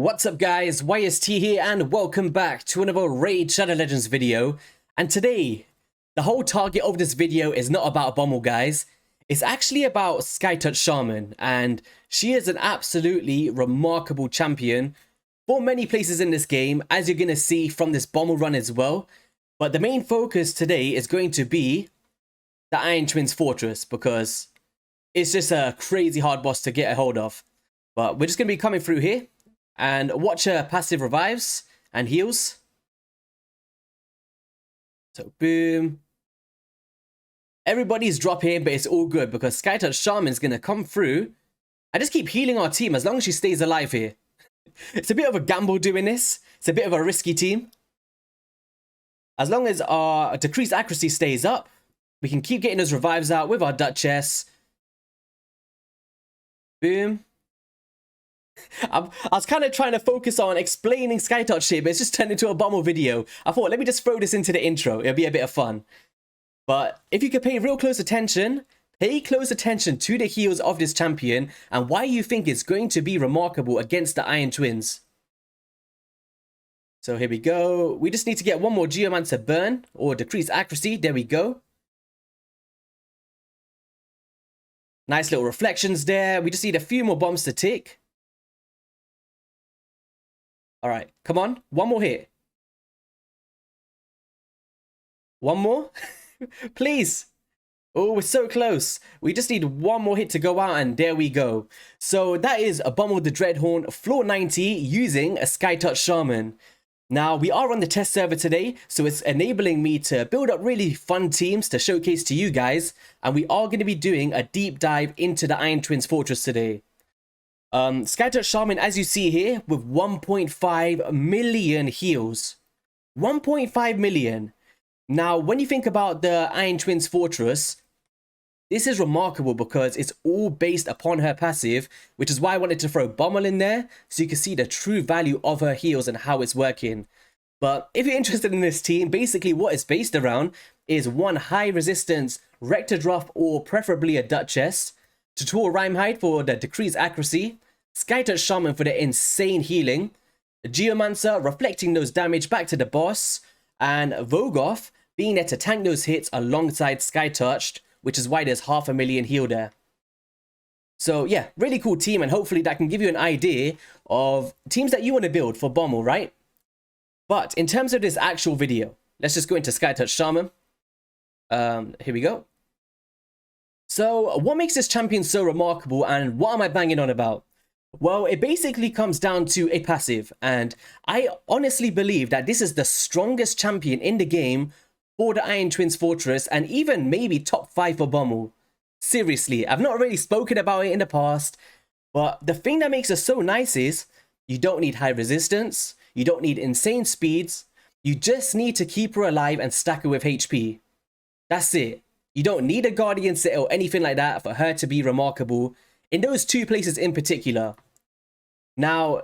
What's up guys, YST here and welcome back to another Raid Shadow Legends video. And today, the whole target of this video is not about Bommel guys. It's actually about Skytouched Shaman, and she is an absolutely remarkable champion for many places in this game, as you're going to see from this Bommel run as well. But the main focus today is going to be the Iron Twins Fortress, because it's just a crazy hard boss to get a hold of. But we're just going to be coming through here and watch her passive revives and heals. So boom. Everybody's dropping, but it's all good because Skytouched Shaman's going to come through and just keep healing our team as long as she stays alive here. It's a bit of a gamble doing this. It's a bit of a risky team. As long as our decreased accuracy stays up, we can keep getting those revives out with our Duchess. Boom. I was kind of trying to focus on explaining Skytouch here, but it's just turned into a Bommel video. I thought, let me just throw this into the intro. It'll be a bit of fun. But if you could pay real close attention to the heals of this champion and why you think it's going to be remarkable against the Iron Twins. So here we go. We just need to get one more Geomancer burn or decrease accuracy. There we go. Nice little reflections there. We just need a few more bombs to tick. All right, come on. One more hit. One more? Please. Oh, we're so close. We just need one more hit to go out, and there we go. So that is a Bommel the Dreadhorn floor 90 using a Skytouched Shaman. Now, we are on the test server today, so it's enabling me to build up really fun teams to showcase to you guys. And we are going to be doing a deep dive into the Iron Twins Fortress today. Skytouched Shaman, as you see here, with 1.5 million heals. 1.5 million. Now, when you think about the Iron Twins Fortress, this is remarkable because it's all based upon her passive, which is why I wanted to throw Bommel in there, so you can see the true value of her heals and how it's working. But if you're interested in this team, basically what it's based around is one high resistance Rector Druff or preferably a Duchess, Tutorial Rhyme for the decreased accuracy, Skytouched Shaman for the insane healing, Geomancer reflecting those damage back to the boss, and Vogoth being there to tank those hits alongside Skytouched, which is why there's 500,000 heal there. So yeah, really cool team, and hopefully that can give you an idea of teams that you want to build for Bommel, right? But in terms of this actual video, let's just go into Skytouched Shaman. Here we go. So what makes this champion so remarkable, and what am I banging on about? Well, it basically comes down to a passive, and I honestly believe that this is the strongest champion in the game for the Iron Twins Fortress, and even maybe top 5 for Bommel. Seriously, I've not really spoken about it in the past, but the thing that makes her so nice is you don't need high resistance, you don't need insane speeds, you just need to keep her alive and stack her with HP. That's it. You don't need a Guardian set or anything like that for her to be remarkable in those two places in particular. Now,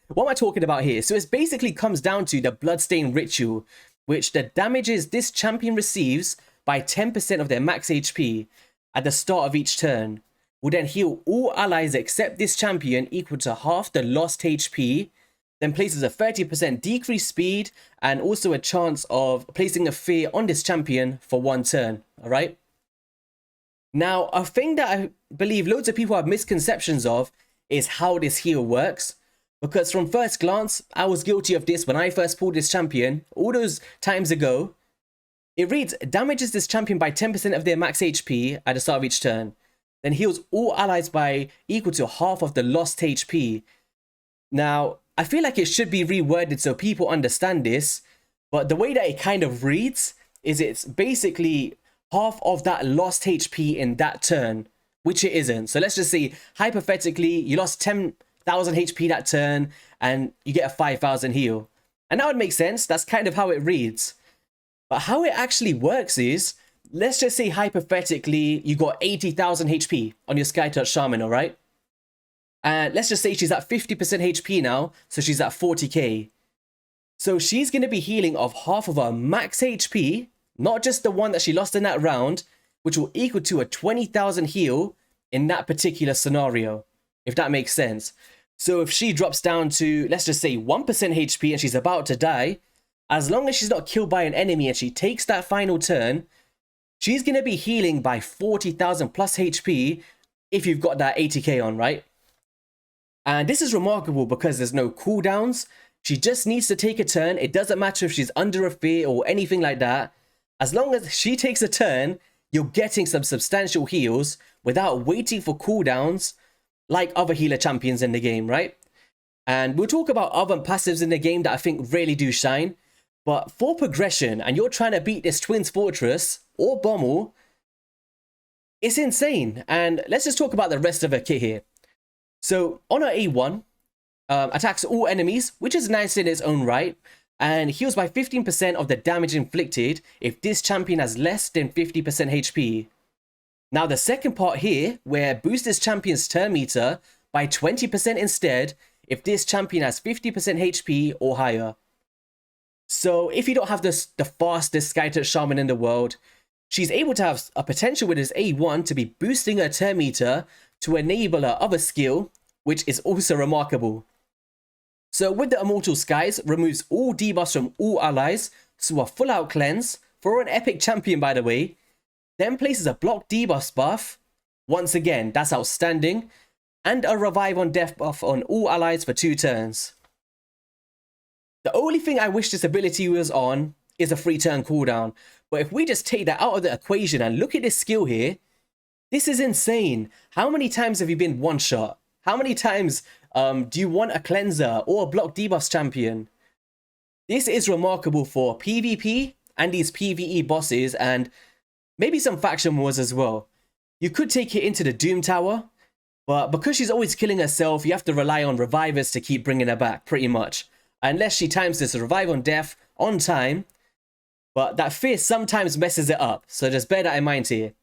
what am I talking about here? So it basically comes down to the Bloodstain Ritual, which the damages this champion receives by 10% of their max HP at the start of each turn will then heal all allies except this champion equal to half the lost HP, then places a 30% decreased speed and also a chance of placing a fear on this champion for one turn, alright? Now, a thing that I believe loads of people have misconceptions of is how this heal works. Because from first glance, I was guilty of this when I first pulled this champion all those times ago. It reads, damages this champion by 10% of their max HP at the start of each turn. Then heals all allies by equal to half of the lost HP. Now, I feel like it should be reworded so people understand this. But the way that it kind of reads is it's basically half of that lost HP in that turn, which it isn't. So let's just say, hypothetically, you lost 10,000 HP that turn, and you get a 5,000 heal. And that would make sense. That's kind of how it reads. But how it actually works is, let's just say, hypothetically, you got 80,000 HP on your Skytouched Shaman, alright? And let's just say she's at 50% HP now, so she's at 40k. So she's going to be healing of half of her max HP, not just the one that she lost in that round, which will equal to a 20,000 heal in that particular scenario, if that makes sense. So if she drops down to, let's just say 1% HP and she's about to die, as long as she's not killed by an enemy and she takes that final turn, she's going to be healing by 40,000 plus HP if you've got that 80k on, right? And this is remarkable because there's no cooldowns. She just needs to take a turn. It doesn't matter if she's under a fear or anything like that. As long as she takes a turn, you're getting some substantial heals without waiting for cooldowns like other healer champions in the game, right? And we'll talk about other passives in the game that I think really do shine. But for progression, and you're trying to beat this Twins Fortress or Bommel, it's insane. And let's just talk about the rest of her kit here. So on her A1, attacks all enemies, which is nice in its own right, and heals by 15% of the damage inflicted if this champion has less than 50% HP. Now the second part here, where boosts this champion's turn meter by 20% instead if this champion has 50% HP or higher. So if you don't have the fastest Skytouched Shaman in the world, she's able to have a potential with his A1 to be boosting her turn meter to enable her other skill, which is also remarkable. So with the Immortal Skies, removes all debuffs from all allies, so a full out cleanse, for an epic champion by the way, then places a block debuffs buff, once again that's outstanding, and a revive on death buff on all allies for 2 turns. The only thing I wish this ability was on is a 3 turn cooldown, but if we just take that out of the equation and look at this skill here, this is insane. How many times have you been one shot? How many times do you want a cleanser or a block debuffs champion? This is remarkable for PvP and these PvE bosses and maybe some faction wars as well. You could take it into the Doom Tower, but because she's always killing herself, you have to rely on revivers to keep bringing her back, pretty much. Unless she times this revive on death on time, but that fear sometimes messes it up, so just bear that in mind here.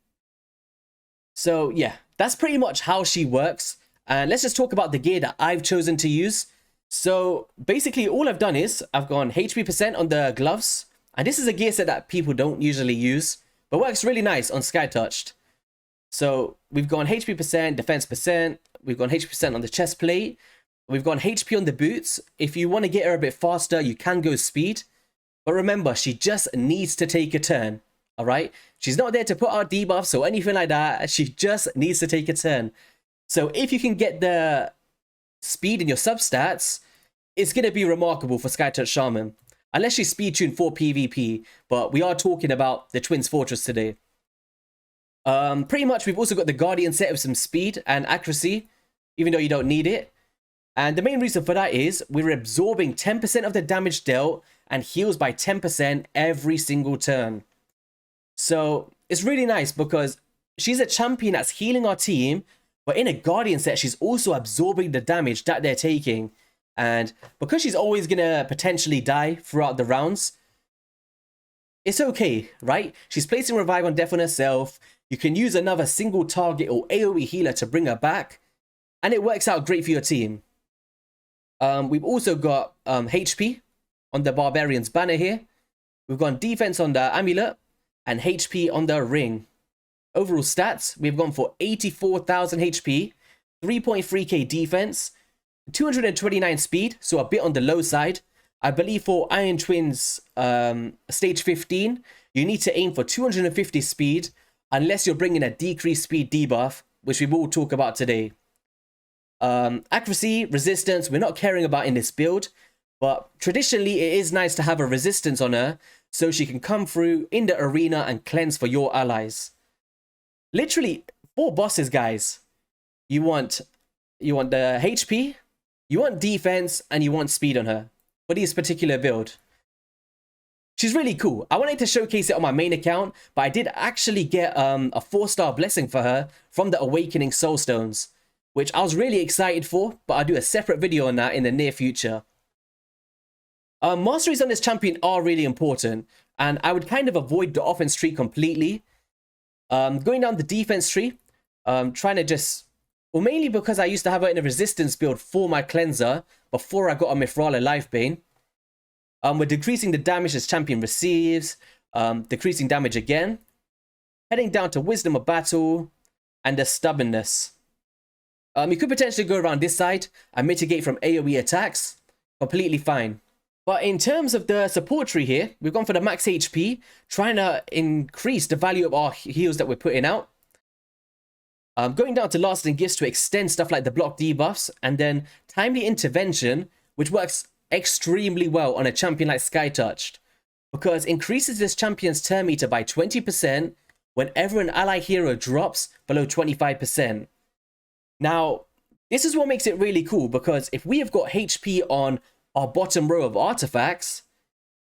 So yeah, that's pretty much how she works. And let's just talk about the gear that I've chosen to use. So basically all I've done is I've gone HP percent on the gloves. And this is a gear set that people don't usually use, but works really nice on Skytouched. So we've gone HP percent, defense percent. We've gone HP percent on the chest plate. We've gone HP on the boots. If you want to get her a bit faster, you can go speed. But remember, she just needs to take a turn. Alright? She's not there to put out debuffs or anything like that. She just needs to take a turn. So if you can get the speed in your substats, it's going to be remarkable for Skytouched Shaman. Unless she's speed tuned for PvP, but we are talking about the Twins Fortress today. Pretty much we've also got the Guardian set with some speed and accuracy, even though you don't need it. And the main reason for that is we're absorbing 10% of the damage dealt and heals by 10% every single turn. So it's really nice because she's a champion that's healing our team, but in a Guardian set, she's also absorbing the damage that they're taking. And because she's always going to potentially die throughout the rounds, it's okay, right? She's placing Revive on death on herself. You can use another single target or AoE healer to bring her back. And it works out great for your team. We've also got HP on the Barbarian's banner here. We've got defense on the amulet and HP on the ring. Overall stats, we've gone for 84,000 HP, 3.3k defense, 229 speed, so a bit on the low side. I believe for Iron Twins stage 15, you need to aim for 250 speed unless you're bringing a decreased speed debuff, which we will talk about today. Accuracy, resistance, we're not caring about in this build, but traditionally it is nice to have a resistance on her so she can come through in the arena and cleanse for your allies. Literally 4 bosses, guys. You want the HP, you want defense, and you want speed on her for this particular build. She's really cool. I wanted to showcase it on my main account, but I did actually get a 4-star blessing for her from the Awakening Soulstones, which I was really excited for, but I'll do a separate video on that in the near future. Masteries on this champion are really important, and I would kind of avoid the offense tree completely. Going down the defense tree, trying to just... Well, mainly because I used to have her in a resistance build for my cleanser before I got a Mithrala Lifebane. We're decreasing the damage this champion receives, decreasing damage again, heading down to Wisdom of Battle, and the Stubbornness. You could potentially go around this side and mitigate from AoE attacks. Completely fine. But in terms of the support tree here, we've gone for the max HP, trying to increase the value of our heals that we're putting out. Going down to lasting gifts to extend stuff like the block debuffs, and then timely intervention, which works extremely well on a champion like Skytouched, because increases this champion's turn meter by 20% whenever an ally hero drops below 25%. Now, this is what makes it really cool, because if we have got HP on our bottom row of artifacts,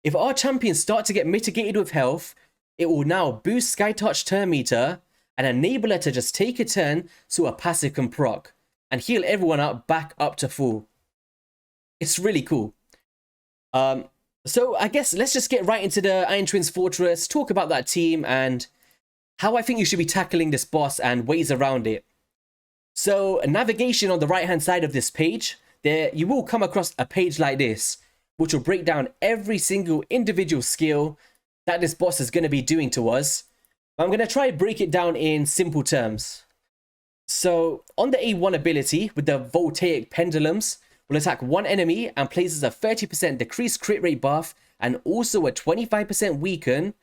if our champions start to get mitigated with health, it will now boost Skytouched turn meter and enable her to just take a turn so a passive can proc and heal everyone up back up to full. It's really cool. So I guess let's just get right into the Iron Twins Fortress, talk about that team and how I think you should be tackling this boss and ways around it. So navigation on the right hand side of this page, there you will come across a page like this, which will break down every single individual skill that this boss is going to be doing to us. I'm going to try to break it down in simple terms. So on the A1 ability with the voltaic pendulums, will attack one enemy and places a 30% decreased crit rate buff and also a 25% weaken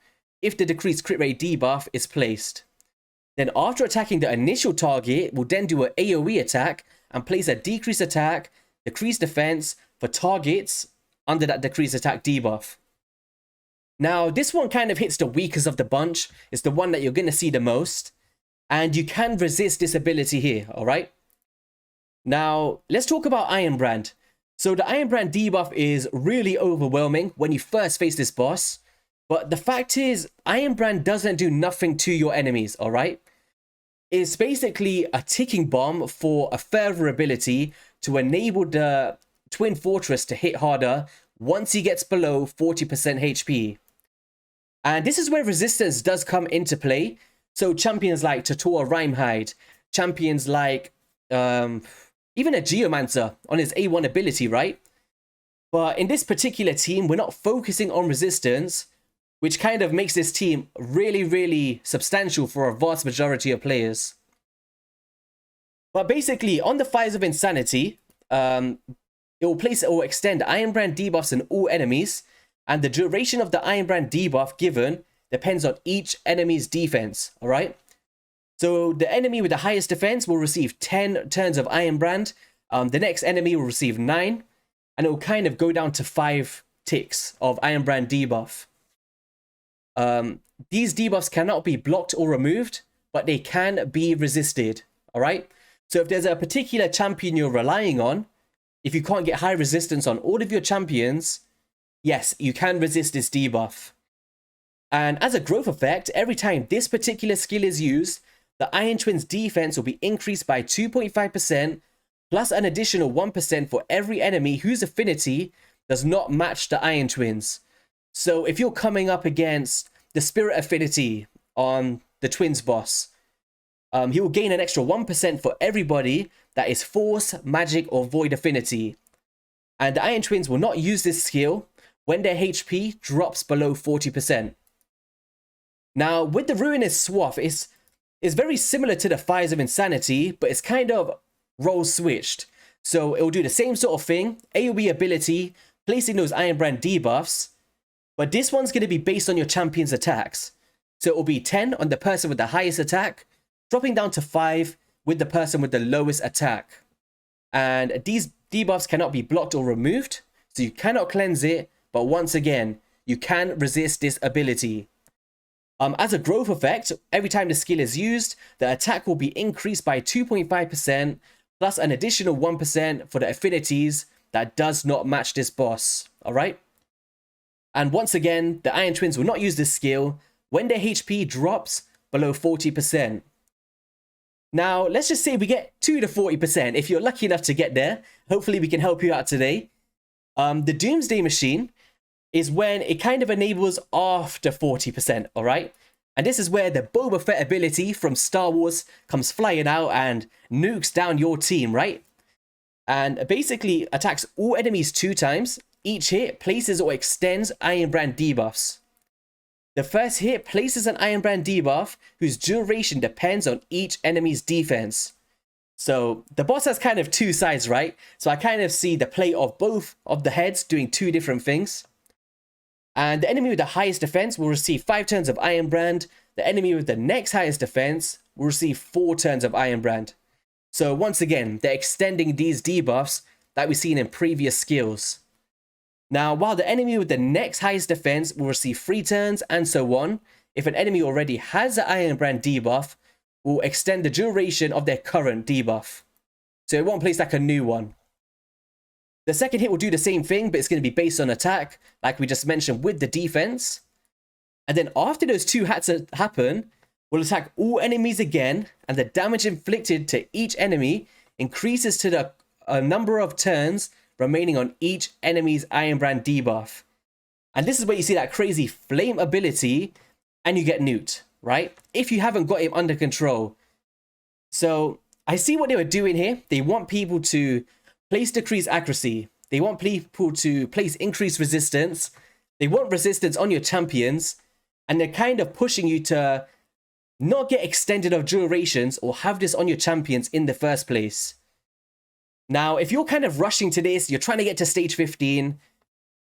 if the decreased crit rate debuff is placed. Then after attacking the initial target, will then do an AoE attack and place a decreased attack, decreased defense for targets under that decreased attack debuff. Now, this one kind of hits the weakest of the bunch. It's the one that you're going to see the most. And you can resist this ability here, alright? Now, let's talk about Iron Brand. So the Iron Brand debuff is really overwhelming when you first face this boss. But the fact is, Iron Brand doesn't do nothing to your enemies, alright? It's basically a ticking bomb for a further ability to enable the Twin Fortress to hit harder once he gets below 40% HP. And this is where resistance does come into play. So champions like Tator Rhymehide, champions like even a Geomancer on his A1 ability, right? But in this particular team, we're not focusing on resistance, which kind of makes this team really, really substantial for a vast majority of players. But basically, on the Fires of Insanity, it will place or extend Iron Brand debuffs in all enemies, and the duration of the Iron Brand debuff given depends on each enemy's defense, alright? So the enemy with the highest defense will receive 10 turns of Iron Brand, the next enemy will receive 9, and it will kind of go down to 5 ticks of Iron Brand debuff. These debuffs cannot be blocked or removed, but they can be resisted, alright? So if there's a particular champion you're relying on, if you can't get high resistance on all of your champions, yes, you can resist this debuff. And as a growth effect, every time this particular skill is used, the Iron Twins defense will be increased by 2.5% plus an additional 1% for every enemy whose affinity does not match the Iron Twins. So if you're coming up against the Spirit Affinity on the Twins boss, he will gain an extra 1% for everybody that is Force, Magic, or Void Affinity. And the Iron Twins will not use this skill when their HP drops below 40%. Now, with the Ruinous Swath, it's very similar to the Fires of Insanity, but it's kind of role switched. So it will do the same sort of thing, AoE ability, placing those Iron Brand debuffs, but this one's going to be based on your champion's attacks. So it will be 10 on the person with the highest attack, dropping down to 5 with the person with the lowest attack. And these debuffs cannot be blocked or removed, so you cannot cleanse it, but once again, you can resist this ability. As a growth effect, every time the skill is used, the attack will be increased by 2.5% plus an additional 1% for the affinities that does not match this boss, alright? And once again, the Iron Twins will not use this skill when their HP drops below 40%. Now, let's just say we get to the 40%. If you're lucky enough to get there, hopefully we can help you out today. The Doomsday Machine is when it kind of enables after 40%, alright? And this is where the Boba Fett ability from Star Wars comes flying out and nukes down your team, right? And basically attacks all enemies 2 times. Each hit places or extends Iron Brand debuffs. The first hit places an Iron Brand debuff whose duration depends on each enemy's defense. So the boss has kind of two sides, right? So I kind of see the play of both of the heads doing two different things. And the enemy with the highest defense will receive 5 turns of Iron Brand. The enemy with the next highest defense will receive 4 turns of Iron Brand. So once again, they're extending these debuffs that we've seen in previous skills. Now, while the enemy with the next highest defense will receive 3 turns and so on, if an enemy already has an Iron Brand debuff, will extend the duration of their current debuff. So it won't place like a new one. The second hit will do the same thing, but it's going to be based on attack, like we just mentioned with the defense. And then after those 2 hits happen, we'll attack all enemies again, and the damage inflicted to each enemy increases to the number of turns remaining on each enemy's Iron Brand debuff. And this is where you see that crazy flame ability, and you get nuked, right? If you haven't got him under control. So I see what they were doing here. They want people to place decreased accuracy. They want people to place increased resistance. They want resistance on your champions. And they're kind of pushing you to not get extended of durations or have this on your champions in the first place. Now, if you're kind of rushing to this, you're trying to get to stage 15,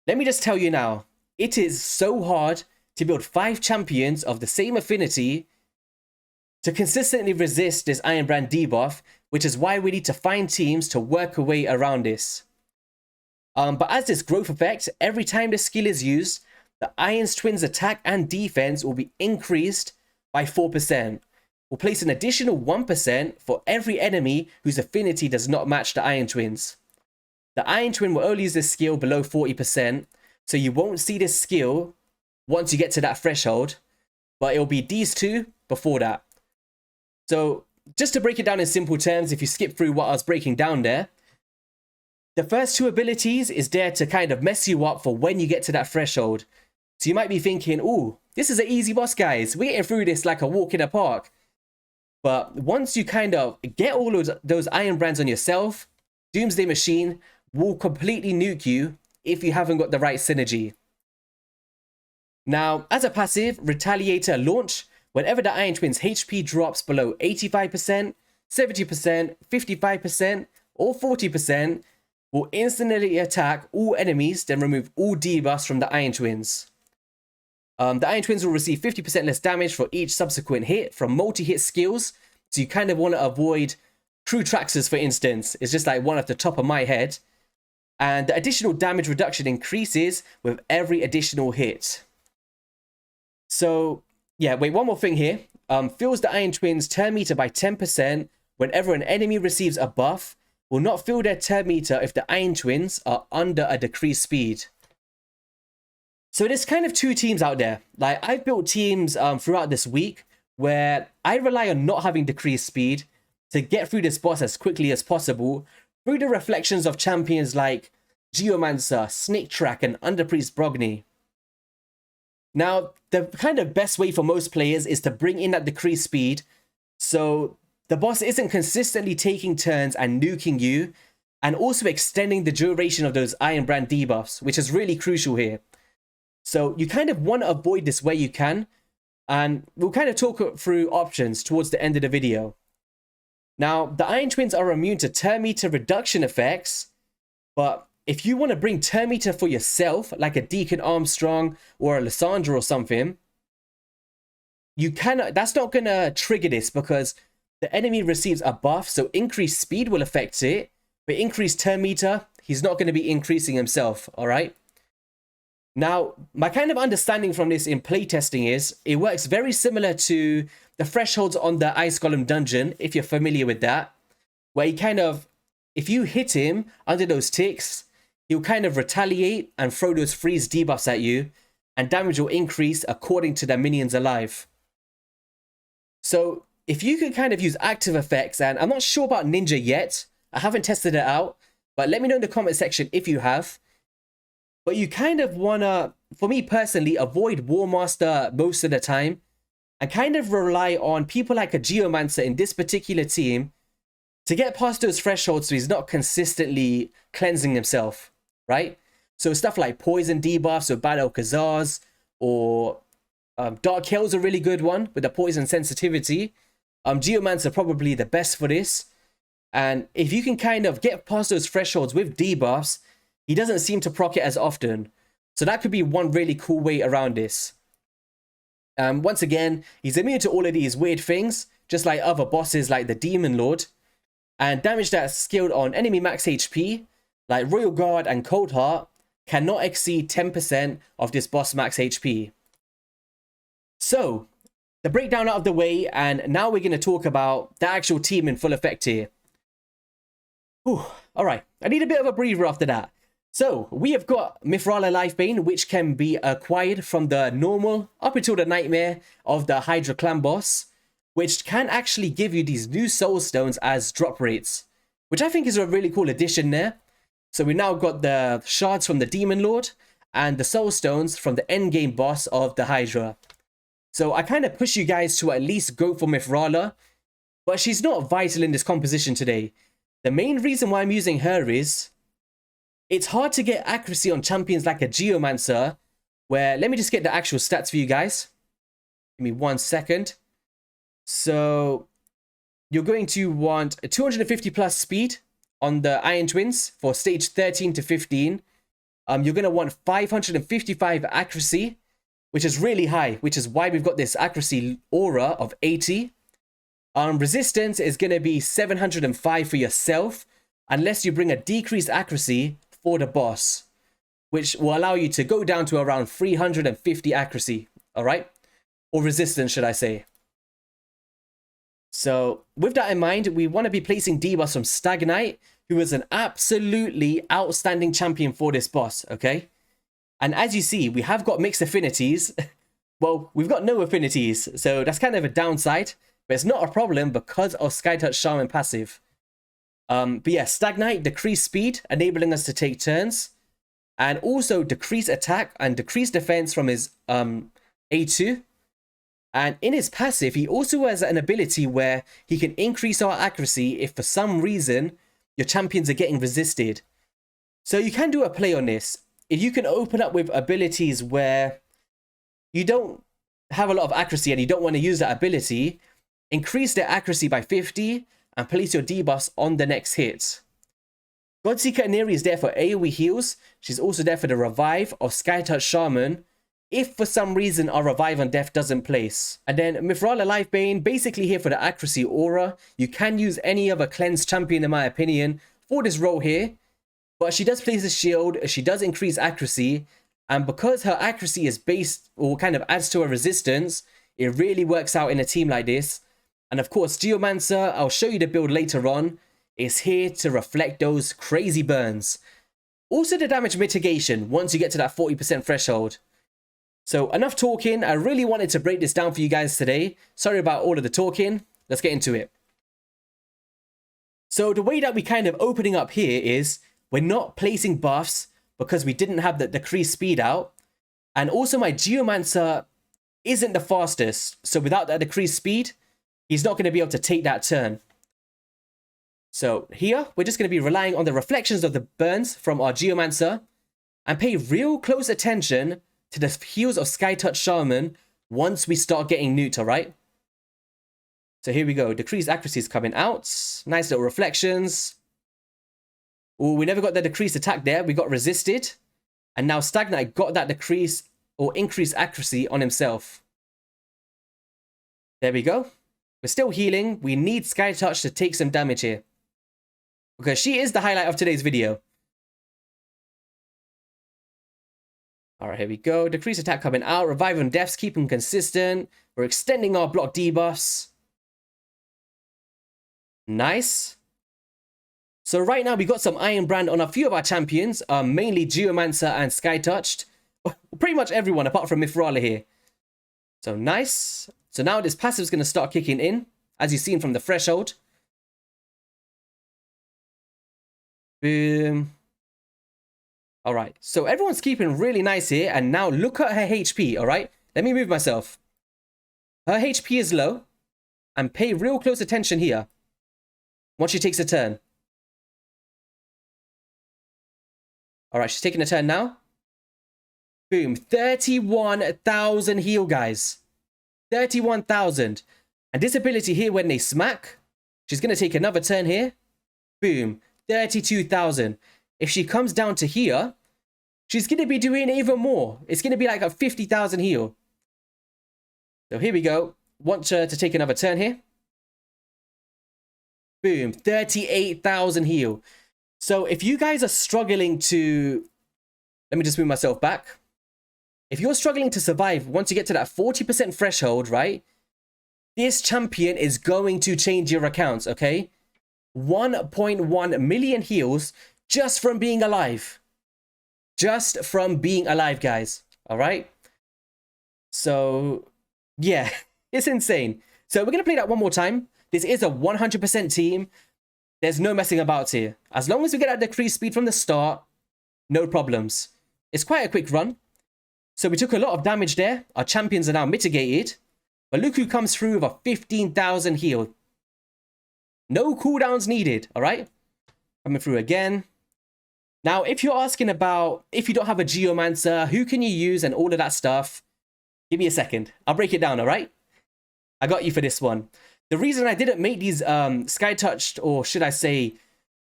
let me just tell you now, it is so hard to build 5 champions of the same affinity to consistently resist this Iron Brand debuff, which is why we need to find teams to work a way around this. But as this growth effect, every time the skill is used, the Iron Twins attack and defense will be increased by 4%. We'll place an additional 1% for every enemy whose affinity does not match the Iron Twins. The Iron Twin will only use this skill below 40%, so you won't see this skill once you get to that threshold, but it'll be these 2 before that. So just to break it down in simple terms, if you skip through what I was breaking down there, the first 2 abilities is there to kind of mess you up for when you get to that threshold. So you might be thinking, ooh, this is an easy boss, guys. We're getting through this like a walk in a park. But once you kind of get all of those Iron Brands on yourself, Doomsday Machine will completely nuke you if you haven't got the right synergy. Now, as a passive, Retaliator launch, whenever the Iron Twins HP drops below 85%, 70%, 55%, or 40%, will instantly attack all enemies, then remove all debuffs from the Iron Twins. The Iron Twins will receive 50% less damage for each subsequent hit from multi-hit skills, so you kind of want to avoid Crew Traxers, for instance. It's just like one off the top of my head. And the additional damage reduction increases with every additional hit. So, yeah, wait, one more thing here. Fills the Iron Twins turn meter by 10% whenever an enemy receives a buff. Will not fill their turn meter if the Iron Twins are under a decreased speed. So there's kind of 2 teams out there. Like, I've built teams throughout this week where I rely on not having decreased speed to get through this boss as quickly as possible through the reflections of champions like Geomancer, Snake Track, and Underpriest Brogni. Now, the kind of best way for most players is to bring in that decreased speed, so the boss isn't consistently taking turns and nuking you, and also extending the duration of those Iron Brand debuffs, which is really crucial here. So you kind of want to avoid this where you can, and we'll kind of talk through options towards the end of the video. Now, the Iron Twins are immune to turn meter reduction effects, but if you want to bring turn meter for yourself, like a Deacon Armstrong or a Lysandra or something, you cannot. That's not going to trigger this because the enemy receives a buff, so increased speed will affect it, but increased turn meter, he's not going to be increasing himself, all right? Now, my kind of understanding from this in playtesting is it works very similar to the thresholds on the Ice Golem dungeon, if you're familiar with that, where he kind of, if you hit him under those ticks, he'll kind of retaliate and throw those freeze debuffs at you, and damage will increase according to the minions alive. So if you could kind of use active effects, and I'm not sure about Ninja yet, I haven't tested it out, but let me know in the comment section if you have. But you kind of wanna, for me personally, avoid War Master most of the time, and kind of rely on people like a Geomancer in this particular team to get past those thresholds so he's not consistently cleansing himself, right? So stuff like poison debuffs or Bad Alcazars, or Dark Hell's a really good one with the poison sensitivity. Geomancer probably the best for this. And if you can kind of get past those thresholds with debuffs, he doesn't seem to proc it as often. So that could be one really cool way around this. Once again, he's immune to all of these weird things, just like other bosses like the Demon Lord. And damage that's skilled on enemy max HP, like Royal Guard and Cold Heart, cannot exceed 10% of this boss max HP. So, the breakdown out of the way, and now we're going to talk about the actual team in full effect here. Whew, alright, I need a bit of a breather after that. So, we have got Mithrala Lifebane, which can be acquired from the normal up until the nightmare of the Hydra Clan boss, which can actually give you these new soul stones as drop rates, which I think is a really cool addition there. So we now got the shards from the Demon Lord and the soul stones from the endgame boss of the Hydra. So I kind of push you guys to at least go for Mithrala, but she's not vital in this composition today. The main reason why I'm using her is it's hard to get accuracy on champions like a Geomancer, where, let me just get the actual stats for you guys. Give me 1 second. So you're going to want a 250 plus speed on the Iron Twins for stage 13 to 15. You're going to want 555 accuracy, which is really high, which is why we've got this accuracy aura of 80. Resistance is going to be 705 for yourself, unless you bring a decreased accuracy for the boss, which will allow you to go down to around 350 accuracy, all right? Or resistance, should I say. So, with that in mind, we want to be placing debuffs from Stag Knight, who is an absolutely outstanding champion for this boss, okay? And as you see, we have got mixed affinities. Well, we've got no affinities, so that's kind of a downside, but it's not a problem because of Skytouched Shaman passive. But yeah, Stag Knight, decreased speed, enabling us to take turns, and also decrease attack and decrease defense from his A2. And in his passive, he also has an ability where he can increase our accuracy if for some reason your champions are getting resisted. So you can do a play on this. If you can open up with abilities where you don't have a lot of accuracy and you don't want to use that ability, increase their accuracy by 50 and place your debuffs on the next hit. Godseeker Aniri is there for AoE heals. She's also there for the revive of Skytouched Shaman, if for some reason our revive on death doesn't place. And then Mithrala Lifebane, basically here for the accuracy aura. You can use any other cleansed champion in my opinion for this role here, but she does place a shield, she does increase accuracy, and because her accuracy is based or kind of adds to her resistance, it really works out in a team like this. And of course, Geomancer, I'll show you the build later on, is here to reflect those crazy burns. Also the damage mitigation once you get to that 40% threshold. So enough talking, I really wanted to break this down for you guys today. Sorry about all of the talking, let's get into it. So the way that we kind of opening up here is, we're not placing buffs because we didn't have the decreased speed out. And also my Geomancer isn't the fastest, so without that decreased speed, he's not going to be able to take that turn. So here, we're just going to be relying on the reflections of the burns from our Geomancer and pay real close attention to the heals of Skytouched Shaman once we start getting nuked, alright? So here we go. Decreased accuracy is coming out. Nice little reflections. Oh, we never got the decreased attack there. We got resisted. And now Stag Knight got that decrease or increased accuracy on himself. There we go. We're still healing. We need Skytouch to take some damage here, because she is the highlight of today's video. Alright, here we go. Decreased attack coming out. Revive on deaths, keep them consistent. We're extending our block debuffs. Nice. So right now we got some Iron Brand on a few of our champions, mainly Geomancer and Skytouched. Pretty much everyone apart from Mithrala here. So nice. So now this passive is going to start kicking in, as you've seen from the threshold. Boom. Alright, so everyone's keeping really nice here, and now look at her HP, alright? Let me move myself. Her HP is low, and pay real close attention here once she takes a turn. Alright, she's taking a turn now. Boom, 31,000 heal, guys. 31,000. And this ability here, when they smack, she's going to take another turn here. Boom, 32,000. If she comes down to here, she's going to be doing even more. It's going to be like a 50,000 heal. So here we go. Want her to take another turn here. Boom, 38,000 heal. So if you guys are struggling to... Let me just move myself back. If you're struggling to survive, once you get to that 40% threshold, right? This champion is going to change your accounts, okay? 1.1 million heals just from being alive. Just from being alive, guys. All right? So, yeah, it's insane. So we're going to play that one more time. This is a 100% team. There's no messing about here. As long as we get that decreased speed from the start, no problems. It's quite a quick run. So we took a lot of damage there. Our champions are now mitigated. But look who comes through with a 15,000 heal. No cooldowns needed, all right? Coming through again. Now, if you're asking about, if you don't have a Geomancer, who can you use and all of that stuff, give me a second. I'll break it down, all right? I got you for this one. The reason I didn't make these Skytouched, or should I say,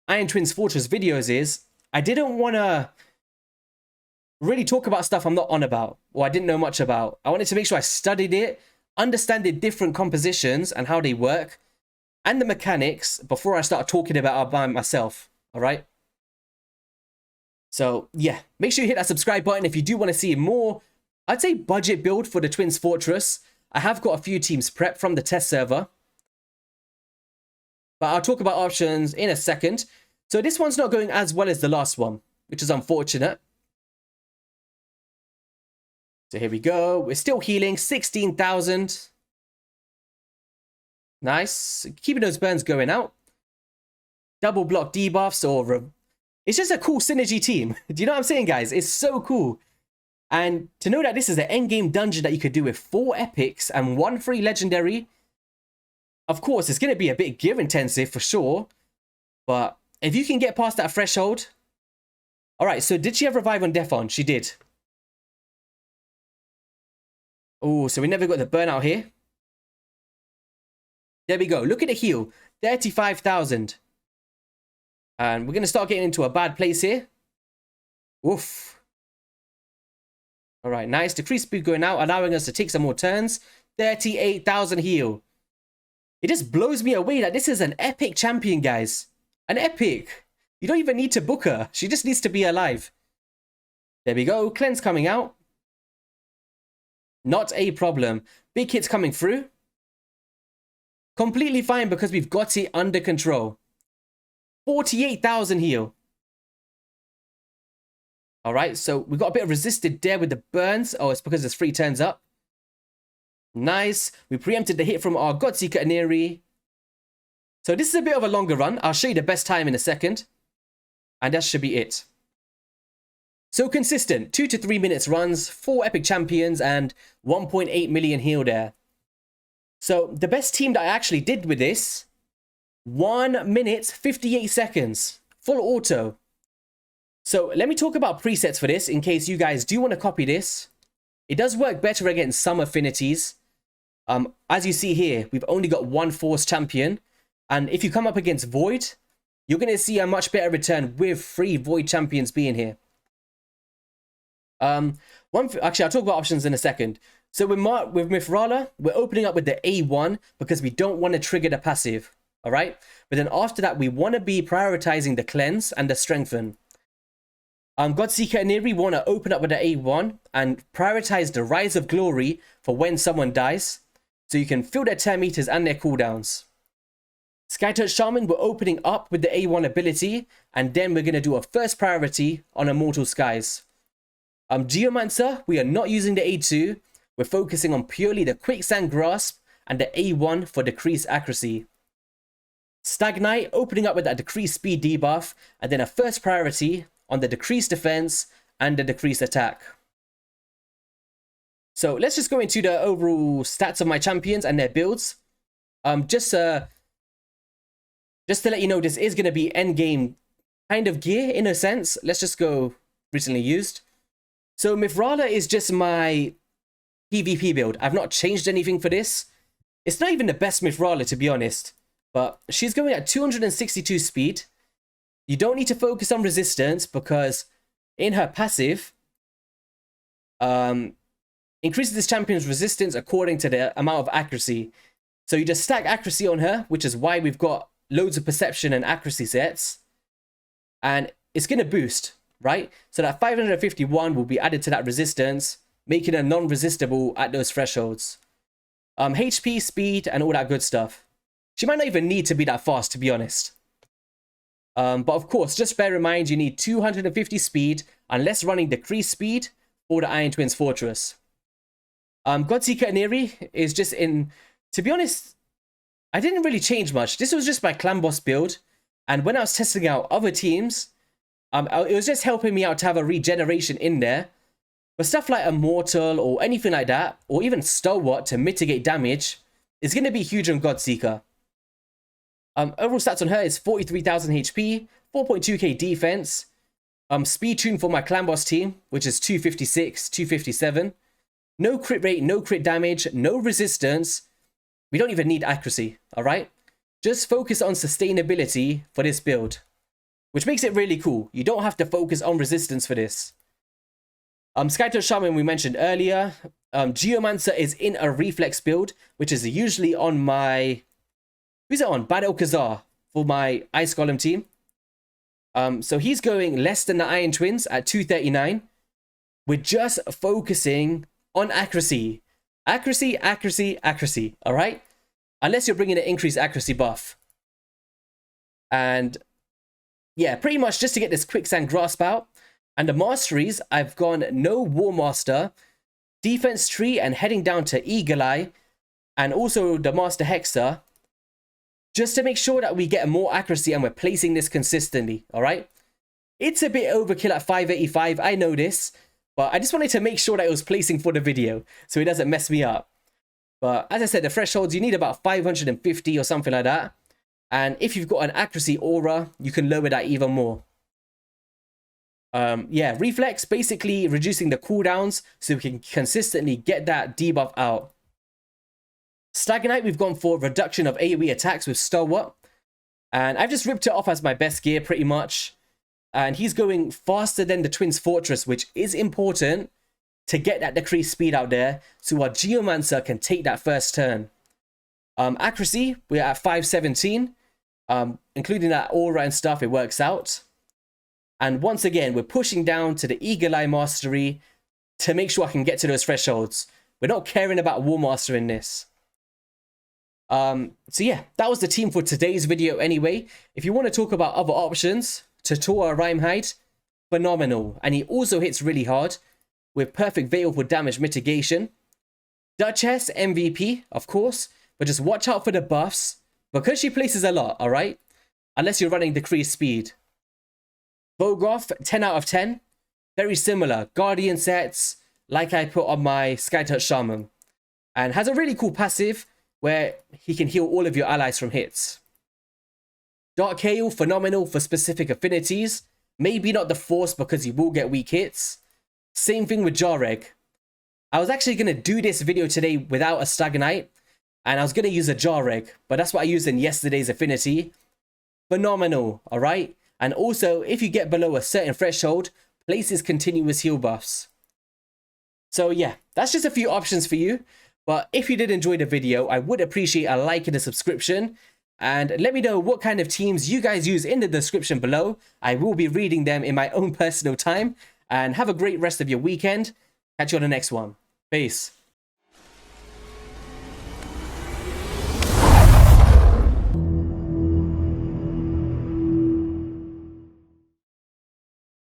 Iron Twins Fortress videos is, I didn't want to really talk about stuff I'm not on about, or I didn't know much about. I wanted to make sure I studied it, understand the different compositions and how they work, and the mechanics before I start talking about it myself, all right? So, yeah, make sure you hit that subscribe button if you do want to see more, I'd say, budget build for the Twins Fortress. I have got a few teams prepped from the test server, but I'll talk about options in a second. So this one's not going as well as the last one, which is unfortunate. So here we go. We're still healing, 16,000. Nice. Keeping those burns going out. Double block debuffs or... It's just a cool synergy team. Do you know what I'm saying, guys? It's so cool. And to know that this is an endgame dungeon that you could do with 4 epics and 1 free legendary, of course, it's going to be a bit gear intensive for sure. But if you can get past that threshold... Alright, so did she have Revive on Death on? She did. Oh, so we never got the burnout here. There we go. Look at the heal. 35,000. And we're going to start getting into a bad place here. Oof. Alright, nice. Decreased speed going out, allowing us to take some more turns. 38,000 heal. It just blows me away that this is an epic champion, guys. An epic. You don't even need to book her. She just needs to be alive. There we go. Cleanse coming out. Not a problem. Big hits coming through. Completely fine because we've got it under control. 48,000 heal. Alright, so we got a bit of resisted there with the burns. Oh, it's because there's 3 turns up. Nice. We preempted the hit from our Godseeker Aneri. So this is a bit of a longer run. I'll show you the best time in a second. And that should be it. So consistent. 2 to 3 minutes runs, 4 epic champions, and 1.8 million heal there. So the best team that I actually did with this, 1 minute, 58 seconds. Full auto. So let me talk about presets for this in case you guys do want to copy this. It does work better against some affinities. As you see here, we've only got 1 Force champion. And if you come up against Void, you're going to see a much better return with 3 Void champions being here. Actually, I'll talk about options in a second. So with Mithrala, we're opening up with the A1 because we don't want to trigger the passive. Alright? But then after that, we want to be prioritizing the Cleanse and the Strengthen. Godseeker and Aneri want to open up with the A1 and prioritize the Rise of Glory for when someone dies. So you can fill their 10 meters and their cooldowns. Skytouched Shaman, we're opening up with the A1 ability. And then we're going to do a first priority on Immortal Skies. Geomancer, we are not using the A2. We're focusing on purely the Quicksand Grasp and the A1 for decreased accuracy. Stag Knight, opening up with that decreased speed debuff. And then a first priority on the decreased defense and the decreased attack. So let's just go into the overall stats of my champions and their builds. Just to let you know, this is going to be endgame kind of gear in a sense. Let's just go recently used. So Mithrala is just my PvP build. I've not changed anything for this. It's not even the best Mithrala, to be honest. But she's going at 262 speed. You don't need to focus on resistance because in her passive, increases this champion's resistance according to the amount of accuracy. So you just stack accuracy on her, which is why we've got loads of perception and accuracy sets. And it's going to boost, right? So that 551 will be added to that resistance, making her non-resistible at those thresholds. HP, speed, and all that good stuff. She might not even need to be that fast, to be honest. But of course, just bear in mind you need 250 speed unless running decreased speed or the Iron Twins Fortress. Godseeker Aniri is just in... To be honest, I didn't really change much. This was just my clan boss build. And when I was testing out other teams, it was just helping me out to have a regeneration in there. But stuff like Immortal or anything like that, or even Stalwart to mitigate damage, is going to be huge on Godseeker. Overall stats on her is 43,000 HP, 4.2k defense, speed tune for my clan boss team, which is 256, 257. No crit rate, no crit damage, no resistance. We don't even need accuracy, alright? Just focus on sustainability for this build, which makes it really cool. You don't have to focus on resistance for this. Skytouched Shaman we mentioned earlier. Geomancer is in a Reflex build, which is usually on my... Who's it on? Battle Kazar for my Ice Golem team. So he's going less than the Iron Twins at 239. We're just focusing on accuracy. Accuracy, accuracy, accuracy. Alright? Unless you're bringing an increased accuracy buff. And yeah, pretty much just to get this Quicksand Grasp out. And the masteries, I've gone no War Master, Defense Tree, and heading down to Eagle Eye, and also the Master Hexer, just to make sure that we get more accuracy and we're placing this consistently, alright? It's a bit overkill at 585, I know this, but I just wanted to make sure that it was placing for the video, so it doesn't mess me up. But as I said, the thresholds, you need about 550 or something like that, and if you've got an accuracy aura, you can lower that even more. Yeah, Reflex, basically reducing the cooldowns so we can consistently get that debuff out. Stagnite, we've gone for reduction of AoE attacks with Stalwart. And I've just ripped it off as my best gear pretty much. And he's going faster than the Twins Fortress, which is important to get that decreased speed out there so our Geomancer can take that first turn. Accuracy, we're at 517. Including that aura and stuff, it works out. And once again, we're pushing down to the Eagle Eye Mastery to make sure I can get to those thresholds. We're not caring about War Master in this. So yeah, that was the team for today's video anyway. If you want to talk about other options, Tatua Rhymehide, phenomenal. And he also hits really hard with perfect Veil for damage mitigation. Duchess, MVP, of course. But just watch out for the buffs because she places a lot, alright? Unless you're running decreased speed. Bogoth, 10 out of 10. Very similar. Guardian sets, like I put on my Skytouched Shaman. And has a really cool passive where he can heal all of your allies from hits. Dark Hail, phenomenal for specific affinities. Maybe not the Force because you will get weak hits. Same thing with Jareg. I was actually going to do this video today without a Stagnite. And I was going to use a Jareg. But that's what I used in yesterday's affinity. Phenomenal, alright? And also, if you get below a certain threshold, places continuous heal buffs. So yeah, that's just a few options for you. But if you did enjoy the video, I would appreciate a like and a subscription. And let me know what kind of teams you guys use in the description below. I will be reading them in my own personal time. And have a great rest of your weekend. Catch you on the next one. Peace.